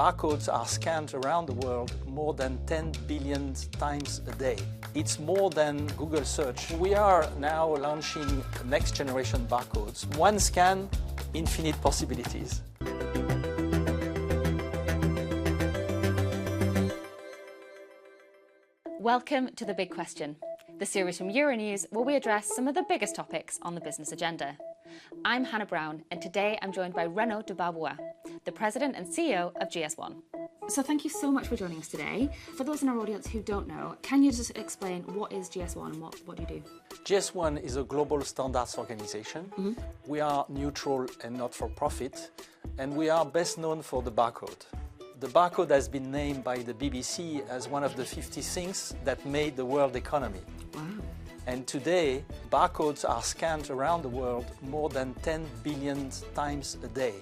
Barcodes are scanned around the world more than 10 billion times a day. It's more than Google search. We are now launching next generation barcodes. One scan, infinite possibilities. Welcome to The Big Question, the series from Euronews where we address some of the biggest topics on the business agenda. I'm Hannah Brown, and today I'm joined by Renaud de Barbois, the President and CEO of GS1. So thank you so much for joining us today. For those in our audience who don't know, can you just explain what is GS1 and what do you do? GS1 is a global standards organization. We are neutral and not-for-profit, and we are best known for the barcode. The barcode has been named by the BBC as one of the 50 things that made the world economy. Wow. And today, barcodes are scanned around the world more than 10 billion times a day.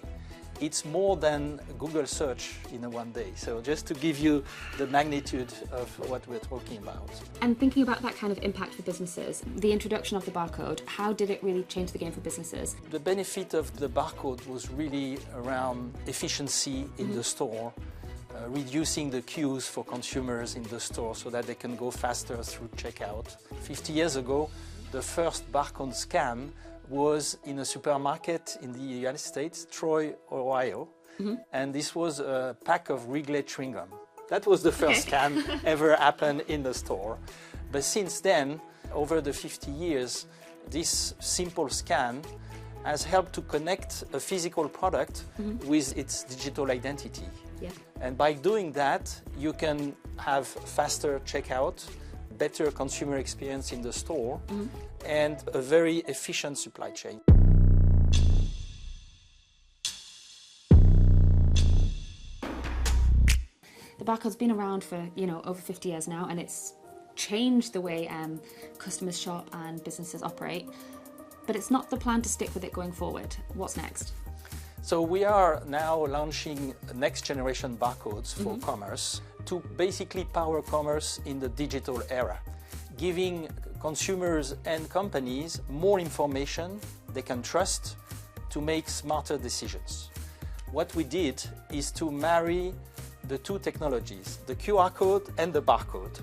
It's more than Google search in one day. So just to give you the magnitude of what we're talking about. And thinking about that kind of impact for businesses, the introduction of the barcode, how did it really change the game for businesses? The benefit of the barcode was really around efficiency in the store, reducing the queues for consumers in the store so that they can go faster through checkout. 50 years ago, the first barcode scan was in a supermarket in the United States, Troy, Ohio, and this was a pack of Wrigley chewing gum. That was the first scan ever happened in the store. But since then, over the 50 years, this simple scan has helped to connect a physical product with its digital identity. Yeah. And by doing that, you can have faster checkout, better consumer experience in the store, and a very efficient supply chain. The barcode's been around for, over 50 years now, and it's changed the way customers shop and businesses operate. But it's not the plan to stick with it going forward. What's next? So we are now launching next generation barcodes for commerce to basically power commerce in the digital era, giving consumers and companies more information they can trust to make smarter decisions. What we did is to marry the two technologies, the QR code and the barcode.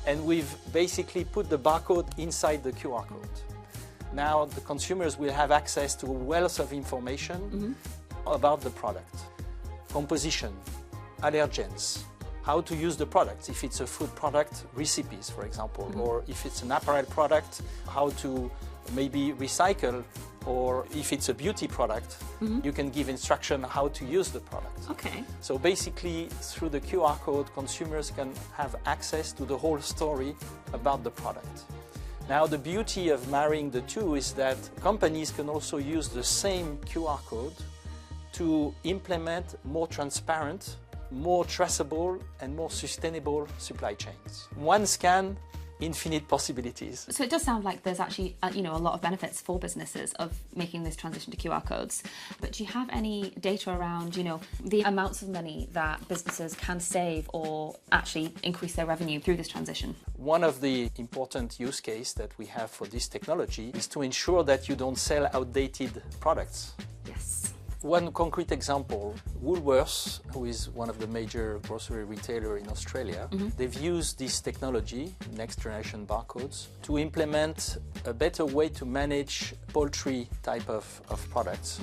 And we've basically put the barcode inside the QR code. Now the consumers will have access to a wealth of information about the product, composition, allergens, how to use the product, if it's a food product, recipes, for example, or if it's an apparel product, how to maybe recycle, or if it's a beauty product, you can give instruction how to use the product. Okay. So basically, through the QR code, consumers can have access to the whole story about the product. Now, the beauty of marrying the two is that companies can also use the same QR code to implement more transparent, more traceable, and more sustainable supply chains. One scan, infinite possibilities. So it does sound like there's actually a lot of benefits for businesses of making this transition to QR codes. But do you have any data around the amounts of money that businesses can save or actually increase their revenue through this transition? One of the important use cases that we have for this technology is to ensure that you don't sell outdated products. Yes. One concrete example, Woolworths, who is one of the major grocery retailers in Australia, they've used this technology, next generation barcodes, to implement a better way to manage poultry type of products,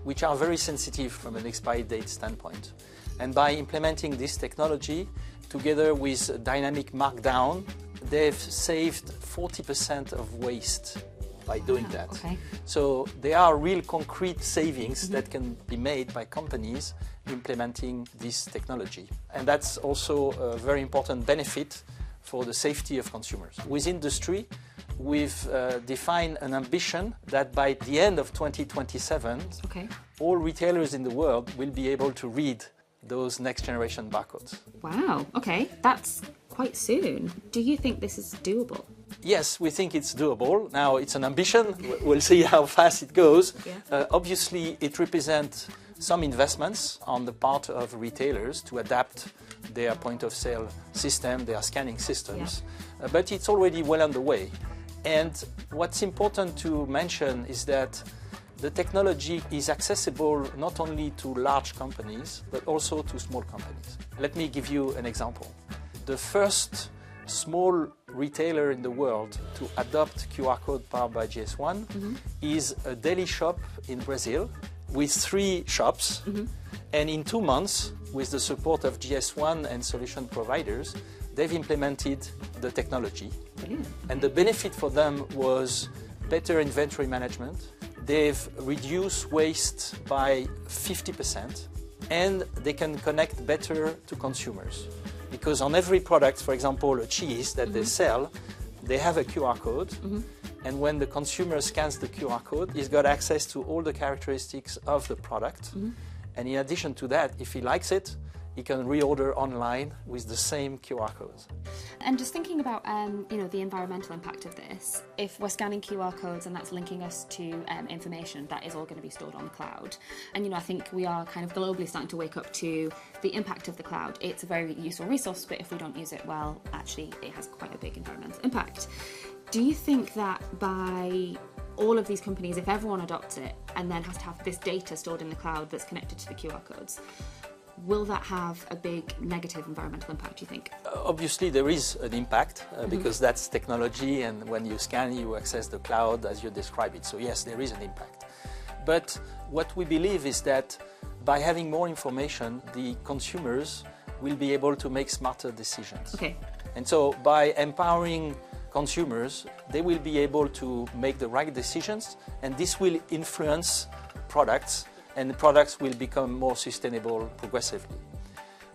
which are very sensitive from an expiry date standpoint. And by implementing this technology, together with dynamic markdown, they've saved 40% of waste by doing that. Okay. So there are real concrete savings that can be made by companies implementing this technology. And that's also a very important benefit for the safety of consumers. With industry, we've defined an ambition that by the end of 2027, all retailers in the world will be able to read those next generation barcodes. Wow, okay, that's quite soon. Do you think this is doable? Yes, we think it's doable. Now, it's an ambition. We'll see how fast it goes. Obviously, it represents some investments on the part of retailers to adapt their point-of-sale system, their scanning systems, but it's already well underway. And what's important to mention is that The technology is accessible not only to large companies, but also to small companies. Let me give you an example. The first small retailer in the world to adopt QR code powered by GS1 is a deli shop in Brazil with 3 shops. And in 2 months, with the support of GS1 and solution providers, they've implemented the technology. Brilliant. And the benefit for them was better inventory management. They've reduced waste by 50%, and they can connect better to consumers. Because on every product, for example, a cheese that they sell, they have a QR code. And when the consumer scans the QR code, he's got access to all the characteristics of the product. And in addition to that, if he likes it, he can reorder online with the same QR codes. And just thinking about the environmental impact of this, if we're scanning QR codes and that's linking us to information, that is all going to be stored on the cloud. And I think we are kind of globally starting to wake up to the impact of the cloud. It's a very useful resource, but if we don't use it well, actually it has quite a big environmental impact. Do you think that by all of these companies, if everyone adopts it and then has to have this data stored in the cloud that's connected to the QR codes, will that have a big negative environmental impact, do you think? Obviously, there is an impact because that's technology, and when you scan, you access the cloud as you describe it. So yes, there is an impact. But what we believe is that by having more information, the consumers will be able to make smarter decisions. Okay. And so by empowering consumers, they will be able to make the right decisions, and this will influence products, and the products will become more sustainable progressively.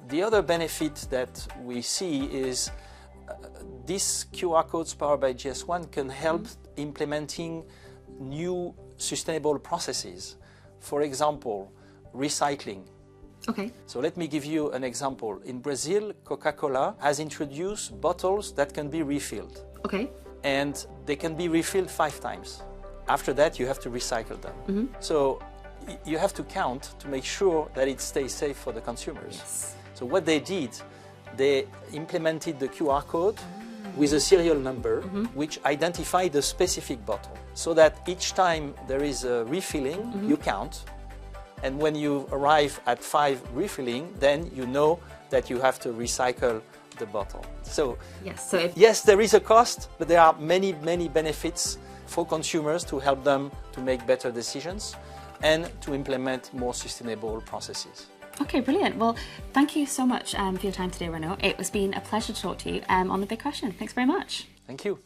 The other benefit that we see is these QR codes powered by GS1 can help implementing new sustainable processes. For example, recycling. Okay. So let me give you an example. In Brazil, Coca-Cola has introduced bottles that can be refilled. Okay. And they can be refilled 5 times. After that, you have to recycle them. So you have to count to make sure that it stays safe for the consumers. Yes. So what they did, they implemented the QR code with a serial number which identified the specific bottle, so that each time there is a refilling, you count. And when you arrive at 5 refilling, then you know that you have to recycle the bottle. So yes, there is a cost, but there are many, many benefits for consumers to help them to make better decisions and to implement more sustainable processes. Okay, brilliant. Well, thank you so much for your time today, Renaud. It has been a pleasure to talk to you on The Big Question. Thanks very much. Thank you.